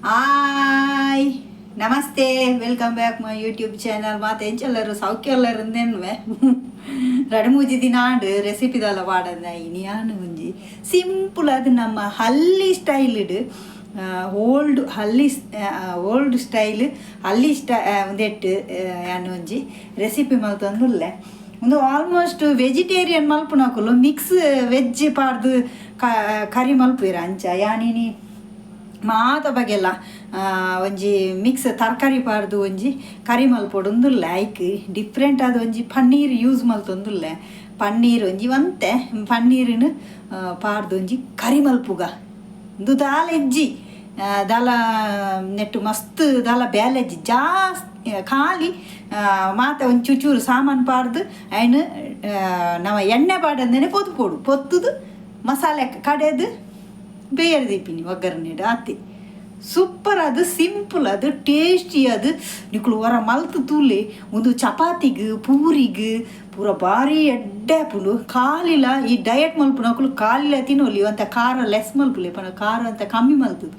Hi ನಮಸ್ತೆ, welcome back my YouTube channel. ಮಾತು ಎಂಚೆಲ್ಲರು ಸೌಖ್ಯ ಎಲ್ಲರು ಅಂದೇನುವೆ ಎರಡು ಮೂಜಿ ದಿನ ಆಂಡು ರೆಸಿಪಿದೆಲ್ಲ ಪಾಡದ ಇನಿಯಾನು ಮುಂಜಿ ಸಿಂಪಲ್ ಅದು ನಮ್ಮ ಹಳ್ಳಿ ಸ್ಟೈಲ್ ಓಲ್ಡ್ ಸ್ಟೈಲ್ ಹಳ್ಳಿ ಒಂದೆಟ್ಟು ಯಾನು ಒಂಜಿ ರೆಸಿಪಿ ಮಲ್ತಂದುಲ್ಲೆ ಒಂದು ಆಲ್ಮೋಸ್ಟ್ ವೆಜಿಟೇರಿಯನ್ ಮಲ್ಪುನಕುಲು ಮಿಕ್ಸ್ ವೆಜ್ ಪಾಡ್ದು ಕರಿ ಮಲ್ಪುಯಿರ ಅಂಚ ಯಾನಿನಿ ಮಾತ ಬಗೆಲ್ಲ ಒಂಜಿ ಮಿಕ್ಸ್ ತರಕಾರಿ ಪಾಡ್ದು ಒಂಜಿ ಕರಿ ಮಲ್ಪೊಡುಂದುಲ್ಲೆ ಐಕ್ ಡಿಫ್ರೆಂಟ್ ಆದ ಒಂಜಿ ಪನ್ನೀರ್ ಯೂಸ್ ಮಲ್ತೊಂದುಲ್ಲೆ ಪನ್ನೀರ್ ಒಂಜಿ ಒಂತೆ ಪನ್ನೀರಿನ ಪಾಡ್ದು ಒಂಜಿ ಕರಿ ಮಲ್ಪುಗ ಇಂದು ದಾಲ ಎಜ್ಜಿ ದಾಲ ನೆಟ್ಟು ಮಸ್ತ್ ದಾಲ ಬ್ಯಾಲೆಜ್ಜಿ ಜಾಸ್ತಿ ಖಾಲಿ ಮಾತ ಒಂದು ಚೂಚೂರು ಸಾಮಾನು ಪಾಡ್ದು ಆಯ್ನು ನಾವು ಎಣ್ಣೆ ಪಾಡಂದೇನೆ ಪೊತ್ತುದು ಮಸಾಲೆ ಕಡೆದು ಬೇರೆ ದೀಪಿನಿ ಒಗ್ಗರಣೆ ಆತಿ ಸೂಪರ್. ಅದು ಸಿಂಪಲ್, ಅದು ಟೇಸ್ಟಿ. ಅದು ನಿಕ್ಳು ಹೊರ ಮಲ್ತು ತೂಲೆ ಒಂದು ಚಪಾತಿಗೆ ಪೂರಿಗೆ ಪೂರ ಭಾರಿ ಎಡ್ಡೆ ಪುಲು ಕಾಲಿಲ್ಲ. ಈ ಡಯಟ್ ಮಲ್ಪುನಕುಲು ಕಾಲಿಲ್ಲ ತಿನ್ನೋಲಿ ಅಂತ ಖಾರ ಲೆಸ್ ಮಲ್ಪುಲೆ ಪನ ಖಾರ ಅಂತ ಕಮ್ಮಿ ಮಲ್ತದು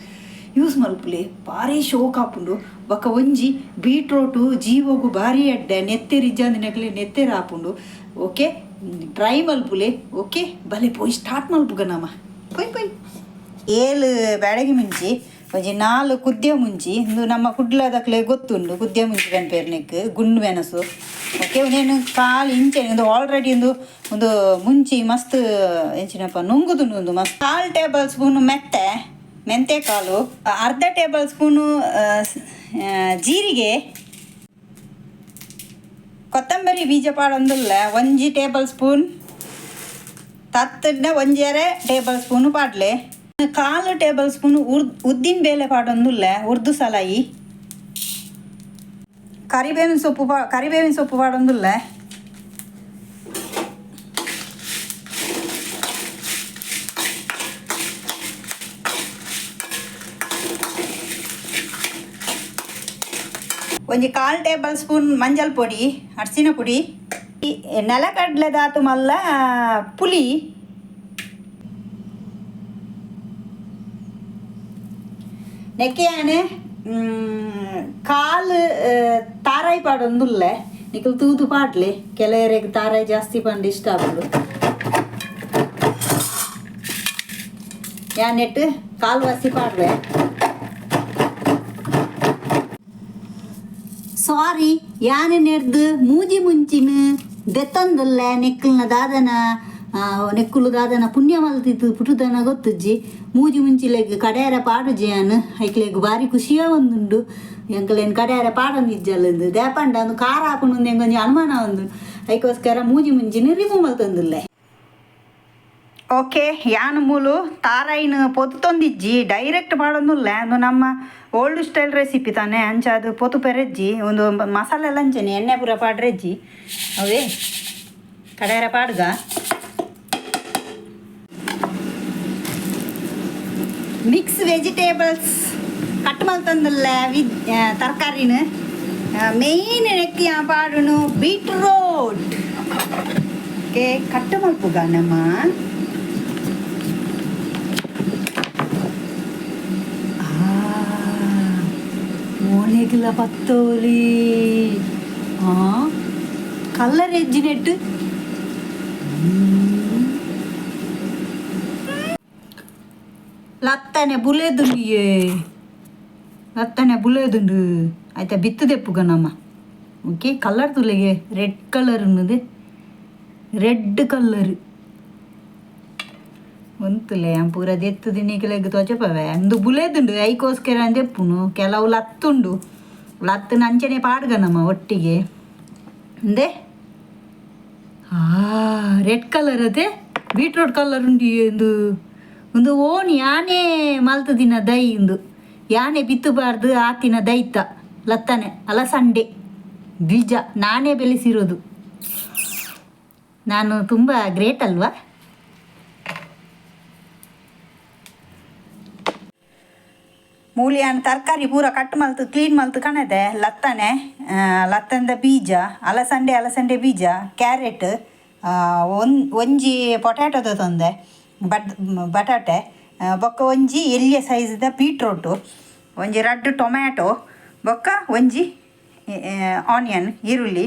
ಯೂಸ್ ಮಲ್ಪುಲೆ ಭಾರಿ ಶೋಕ್ ಹಾಪುಂಡು. ಬೊಕ್ಕ ಒಂಜಿ ಬೀಟ್ರೋಟು ಜೀವೋಗು ಭಾರಿ ಎಡ್ಡೆ ನೆತ್ತೆರಿಜ್ಜಂದಿನಕ್ಲೆ ನೆತ್ತೆರು ಹಾಪುಂಡು. ಓಕೆ ಟ್ರೈ ಮಲ್ಪುಲೆ. ಓಕೆ ಬಲೆ ಪೋಯಿ ಸ್ಟಾರ್ಟ್ ಮಲ್ಪುಗ ನಮ್ಮ ಕೊಯ್ ಏಳು ಬೆಳಗ್ಗೆ ಮುಂಚಿ ಒಂಜಿ 4 ಕುದ್ದೆ ಮುಂಚಿ ಇಂದು ನಮ್ಮ ಕುಡ್ಲದಕ್ಲೆ ಗೊತ್ತುಂಡು ಕುದ್ದೆ ಮುಂಚಿ ಕನ್ಪೇರ್ನೆಕ್ ಗುಂಡು ಮೆಣಸು. ಓಕೆ ಒಂದೇನು ಕಾಲು ಇಂಚೆ ಒಂದು ಆಲ್ರೆಡಿ ಒಂದು ಮುಂಚಿ ಮಸ್ತ್ ಎಂಚಿನಪ್ಪ ನುಂಗುದು ಒಂದು ಮಸ್ತ್ 4 ಟೇಬಲ್ ಸ್ಪೂನು ಮೆಂತೆ ಕಾಲು, ಅರ್ಧ ಟೇಬಲ್ ಸ್ಪೂನು ಜೀರಿಗೆ, ಕೊತ್ತಂಬರಿ ಬೀಜ ಪಾಡೊಂದುಲ್ಲ 1 ಟೇಬಲ್ ಸ್ಪೂನ್ ತತ್ತನ್ನ 1 ಟೇಬಲ್ ಸ್ಪೂನು ಪಾಡ್ಲೆ, 4 ಟೇಬಲ್ ಸ್ಪೂನು ಉದ್ದಿನ ಬೇಳೆ ಪಾಡೊಂದುಲ್ಲ ಉರ್ದು ಸಲಾಯಿ, ಕರಿಬೇವಿನ ಸೊಪ್ಪು ಪಾಡೊಂದುಲ್ಲ, ಒಂಜಿ 1/4 ಟೇಬಲ್ ಸ್ಪೂನ್ ಮಂಜಲ್ ಪೊಡಿ ಅರ್ಸಿನ ಪುಡಿ, ನೆಲಕಡ್ಲೆದಾತು ಮಲ್ಲ ಪುಳಿ, ನೆಕ್ಕೆಯಾನೆ ಕಾಲು ತಾರಾಯಿ ಪಾಡೊಂದುಲ್ಲೆ ನಿಖಲ್ ತೂದು ಪಾಡ್ಲೆ ಕೆಲವರಿಗೆ ತಾರಾಯಿ ಜಾಸ್ತಿ ಪಂಡು ಇಷ್ಟ ಆಗ್ಬೋದು. ಯಾನೆಟ್ಟು ಕಾಲು ವಾಸಿ ಪಾಡ್ರೆ ಸಾರಿ ಯಾನೆ ನೆಡ್ದು ಮೂಜಿ ಮುಂಚಿನ ದೆತ್ತೊಂದುಲ್ಲ ನೆಕ್ಕುಲು ದಾದನ ಪುಣ್ಯ ಮಲ್ತಿತ್ತು ಪುಟುದನ ಗೊತ್ತುಜ್ಜಿ ಮೂಜಿ ಮುಂಚಿಲೆಗ್ ಕಡೆಯರ ಪಾಡುಜಿ ಯಾನು ಐಕ್ಲೆಗ್ ಭಾರಿ ಖುಷಿಯ ಒಂದುಂಡು ಎಂಕಲೇನು ಕಡೆಯರ ಪಾಡೊಂದಿಜ್ಜಲ್ಲಂದು ದೇಪಂಡ ಒಂದು ಖಾರ ಹಾಕೊಂಡು ಎಂಗೊಂಜಿ ಅನುಮಾನ ಒಂದು ಐಕೋಸ್ಕರ ಮೂಜಿ ಮುಂಚಿನ ರಿಮೂವ್ ಮಲ್ತೊಂದುಲ್ಲೆ. ಓಕೆ ಯಾನು ಮೂಲು ತಾರಾಯಿನ ಪೊತ್ತೊಂದಿಜ್ಜಿ ಡೈರೆಕ್ಟ್ ಮಾಡೋದಿಲ್ಲ. ಅದು ನಮ್ಮ ಓಲ್ಡ್ ಸ್ಟೈಲ್ ರೆಸಿಪಿ ತಾನೆ ಅಂಚ ಅದು ಪೊತ್ತು ಪೆರೆಜ್ಜಿ ಒಂದು ಮಸಾಲೆ ಎಲ್ಲ ಅಂಚನೆ ಎಣ್ಣೆ ಪೂರ ಪಾಡ್ರೆಜ್ಜಿ ಅವೇ ಕಡೆಯರ ಪಾಡ್ಗ ಮಿಕ್ಸ್ ವೆಜಿಟೇಬಲ್ಸ್ ಕಟ್ ಮಲ್ತಂದಿಲ್ಲ ತರಕಾರಿನ ಮೇಯ್ನ್ ನೆಕ್ಕಿ ಪಾಡುನು ಬೀಟ್ರೋಟ್. ಓಕೆ ಕಟ್ ಮಲ್ಪುಗ ನಮ್ಮ ಓನೆಗಿಲ್ಲ ಪತ್ತೋಲಿ ಕಲ್ಲರ್ ಎಜ್ಜಿನೆಟ್ಟು ಲತ್ತನೆ ಬುಲೆದುಂಡು ಆಯ್ತಾ ಬಿತ್ತು ದೆಪ್ಪುಗ ನಮ್ಮ. ಓಕೆ ಕಲರ್ ತುಲೆಗೆ ರೆಡ್ ಕಲರ್ ಅನ್ನೋದು ರೆಡ್ ಕಲರ್ ಒಂತುಲೆ ಪೂರ ದೆತ್ತು ದಿನಿಕೆಲೆಗ್ ತೊಚಪವೆ ಅಂದು ಬುಲೆದುಂಡು ಐಕೋಸ್ಕರ ಅಂದೆಪ್ಪುನು ಕೆಲವು ಲತ್ತುಂಡು ಲತ್ತನ ಅಂಚನೆ ಪಾಡ್ಗ ನಮ್ಮ ಒಟ್ಟಿಗೆ ಅಂದೆ ರೆಡ್ ಕಲರ್ ಅದೇ ಬೀಟ್ರೋಟ್ ಕಲರ್ ಉಂಡು ಒಂದು ಓನ್ ಯಾನೆ ಮಲ್ತದಿನ ದೈ ಇಂದು ಯಾನೆ ಬಿತ್ತಬಾರ್ದು ಆತಿನ ದೈತ ಲತ್ತನೆ ಅಲಸಂಡೆ ಬೀಜ ನಾನೇ ಬೆಳೆಸಿರೋದು. ನಾನು ತುಂಬ ಗ್ರೇಟ್ ಅಲ್ವಾ. ಮೂಲಿಯಾನ ತರಕಾರಿ ಪೂರ ಕಟ್ ಮಲ್ತು ಕ್ಲೀನ್ ಮಲ್ತು ಕಣದೆ ಲತ್ತಂದ ಬೀಜ ಅಲಸಂಡೆ ಬೀಜ ಕ್ಯಾರೆಟ್ ಒಂಜಿ ಪೊಟ್ಯಾಟೊದ ತೊಂದೆ ಬಟಾಟೆ ಬೊಕ್ಕ ಒಂಜಿ ಎಲ್ಲಿಯ ಸೈಜ್ದ ಬೀಟ್ರೋಟು ಒಂಜಿ ರಡ್ಡ್ ಟೊಮ್ಯಾಟೊ ಬೊಕ್ಕ ಒಂಜಿ ಆನಿಯನ್ ಈರುಳ್ಳಿ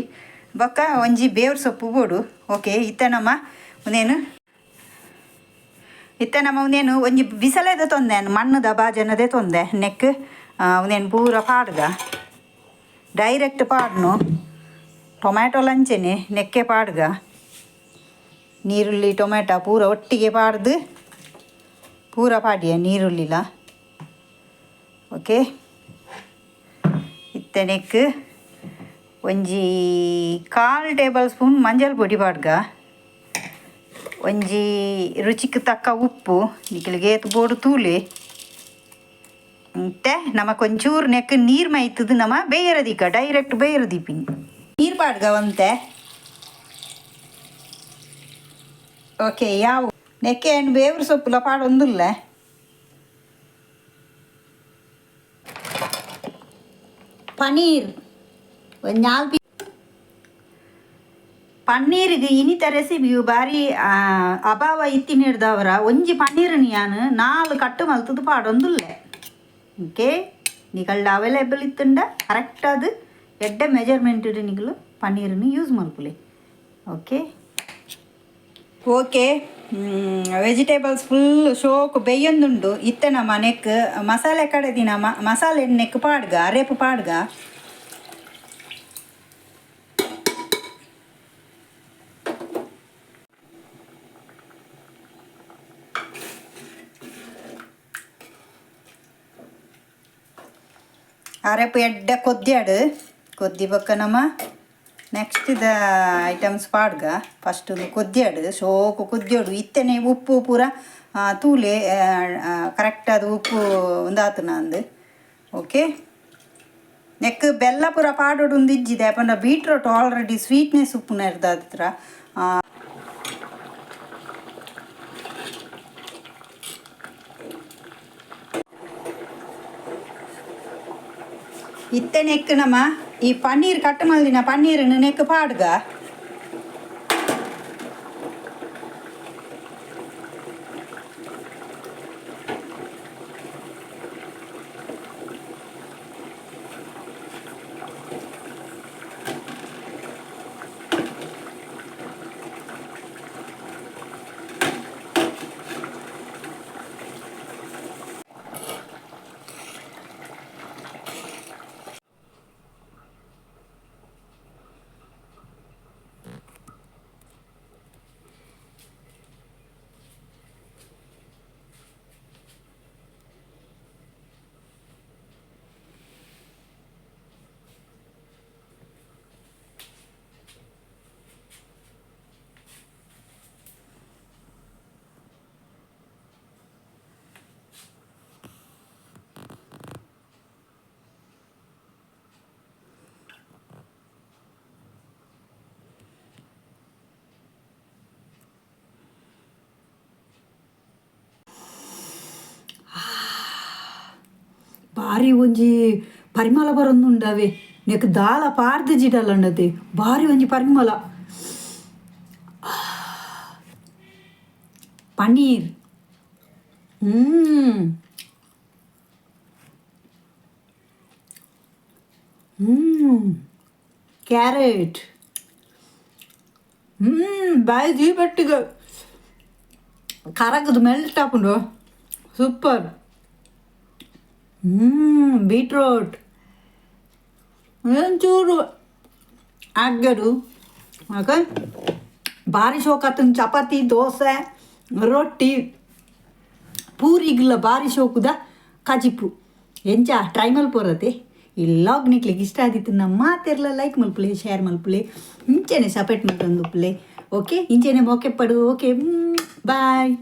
ಬೊಕ್ಕ ಒಂಜಿ ಬೇವ್ರ ಸೊಪ್ಪು ಬೋಡು. ಓಕೆ ಇತ್ತೆ ನಮ್ಮ ಒಂದೇನು ಒಂಜಿ ಬಿಸಲೇದ ತೊಂದೆ ಮಣ್ಣದ ಬಾಜನದೇ ತೊಂದೆ ನೆಕ್ ಒಂದೇನು ಪೂರ ಪಾಡ್ಗ ಡೈರೆಕ್ಟ್ ಪಾಡ್ನು ಟೊಮ್ಯಾಟೊ ಲಂಚೆನೆ ನೆಕ್ಕೆ ಪಾಡ್ಗ ನೀರುಳ್ಳಿ ಟೊಮ್ಯಾಟೊ ಪೂರ ಒಟ್ಟಿಗೆ ಪಾಡ್ದು ಪೂರ ಪಾಡಿಯ ನೀರುಳ್ಳಿಲ. ಓಕೆ ಇತ್ತೆ ನೆಕ್ ಒಂಜಿ 1/4 ಟೇಬಲ್ ಸ್ಪೂನ್ ಮಂಜಲ್ ಪೊಡಿ ಪಾಡ್ಗ ಒಂಜಿ ರುಚಿಗೆ ತಕ್ಕ ಉಪ್ಪು ನಿಖಿಲಿಗೆ ಬೋಡು ತೂಲೆ ಮತ್ತೆ ನಮಕೊಂಚೂರು ನೆಕ್ ನೀರು ಮೈತದು ನಮ್ಮ ಬೇಯರದಿಕ್ಕ ಡೈರೆಕ್ಟ್ ಬೇಯರದಿಪ್ಪಿನಿ ನೀರು ಪಾಡ್ಗ ಒಂತೆ. ಓಕೆ ಯಾವ ನೆಕ್ಕೆ ಏನು ಬೇವ್ರ ಸೊಪ್ಪುಲ ಪಾಡೊಂದುಲ್ಲ. ಪನೀರ್ ಒಂದು 4 ಪನ್ನೀರಿಗೆ ಇನ್ನಿತ ರೆಸಿಪಿಯು ಬಾರಿ ಅಭಾವ ಇತ್ತಿನ ಹಿಡ್ದವರ ಒಂಜಿ ಪನ್ನೀರನ್ನು ನಾನು 4 ಕಟ್ಟು ಮಲ್ತದ್ದು ಪಾಡೊಂದುಲ್ಲೆ. ಓಕೆ ನಿಕಲ್ಡ ಅವೈಲೇಬಲ್ ಇತ್ತುಂಡ ಕರೆಕ್ಟ್ ಅದು ಎಡ್ಡೆ ಮೆಜರ್ಮೆಂಟ್ ನಿಗಳು ಪನ್ನೀರನ್ನು ಯೂಸ್ ಮಲ್ಪುಲೆ. ಓಕೆ ಓಕೆ ವೆಜಿಟೇಬಲ್ಸ್ ಫುಲ್ ಶೋಕು ಬೇಯೊಂದುಂಡು. ಇತ್ತೆ ನಮ್ಮ ನೆಕ್ ಮಸಾಲೆ ಕಡೆ ದಿನ ಮಸಾಲೆ ನೆಕ್ ಪಾಡ್ಗ ಅರೆಪು ಪಾಡ್ಗ ಅರೆಪು ಎಡ್ಡ ಕೊದ್ಯಾಡು ಕೊದ್ದಿ ಬೊಕ್ಕ ನಮ್ಮ ನೆಕ್ಸ್ಟ್ ದ ಐಟಮ್ಸ್ ಪಾಡ್ಗ ಫಸ್ಟ್ ಕೊದ್ಯಾಡು ಶೋಕು ಕುದ್ಯೋಡು ಇತ್ತೆನೆ ಉಪ್ಪು ಪೂರ ತೂಲೆ ಕರೆಕ್ಟ್ ಅದು ಉಪ್ಪು ಒಂದಾತು ನಂದು. ಓಕೆ ನೆಕ್ ಬೆಲ್ಲ ಪೂರ ಪಾಡೋಡು ಒಂದು ಇಜ್ಜಿದೆ ಪಂಡ ಬೀಟ್ರೋಟ್ ಆಲ್ರೆಡಿ ಸ್ವೀಟ್ನೆಸ್ ಉಪ್ಪುನ ಇರ್ದ ಹತ್ರ ಇತ್ತೆ ನೆಕ್ ನಮ್ಮ ಈ ಪನ್ನೀರ್ ಕಟ್ ಮಲ್ದಿನ ಪನ್ನೀರನ್ನು ನೆಕ್ ಪಾಡ್ಗ ಭಾರಿ ಒಂಜಿ ಪರಿಮಳ ಬರೊಂದುಂಡವೆ ನೆಕ್ ದಾಲ ಪಾರ್ದು ಜಿಡಲ್ಲಂಡತೆ ಭಾರಿ ಒಂಜಿ ಪರಿಮಳ. ಪನ್ನೀರ್ ಕ್ಯಾರೆಟ್ ಬಾಯಿ ಜೀ ಬಟ್ಟಿಗೆ ಕರಗದು ಮೆಲ್ಟ್ ಹಾಕೊಂಡು ಸೂಪರ್. ಬೀಟ್ರೋಟ್ ಒಂಚೂರು ಆಗ್ಗಡು ಓಕೆ ಭಾರಿ ಶೋಕತ್ತನ ಚಪಾತಿ ದೋಸೆ ರೊಟ್ಟಿ ಪೂರಿಗಿಲ್ಲ ಭಾರಿ ಶೋಕುದ ಕಜಿಪು ಎಂಚ ಟ್ರೈ ಮಲ್ಪೋರತೆ. ಈ ಲಾಗ್ ನಿಕ್ಲಿಗೆ ಇಷ್ಟ ಆದಿತ್ತು ನಮ್ಮ ಮಾತೆಲ್ಲ ಲೈಕ್ ಮಲ್ಪುಲೆ ಶೇರ್ ಮಲ್ಪುಲೆ ಇಂಚೆನೆ ಸಪೋರ್ಟ್ ಮಾಡ್ಕೊಂಡು ಓಕೆ ಇಂಚೆನೆ ಮೊಕೆ ಪಡು. ಓಕೆ ಬಾಯ್.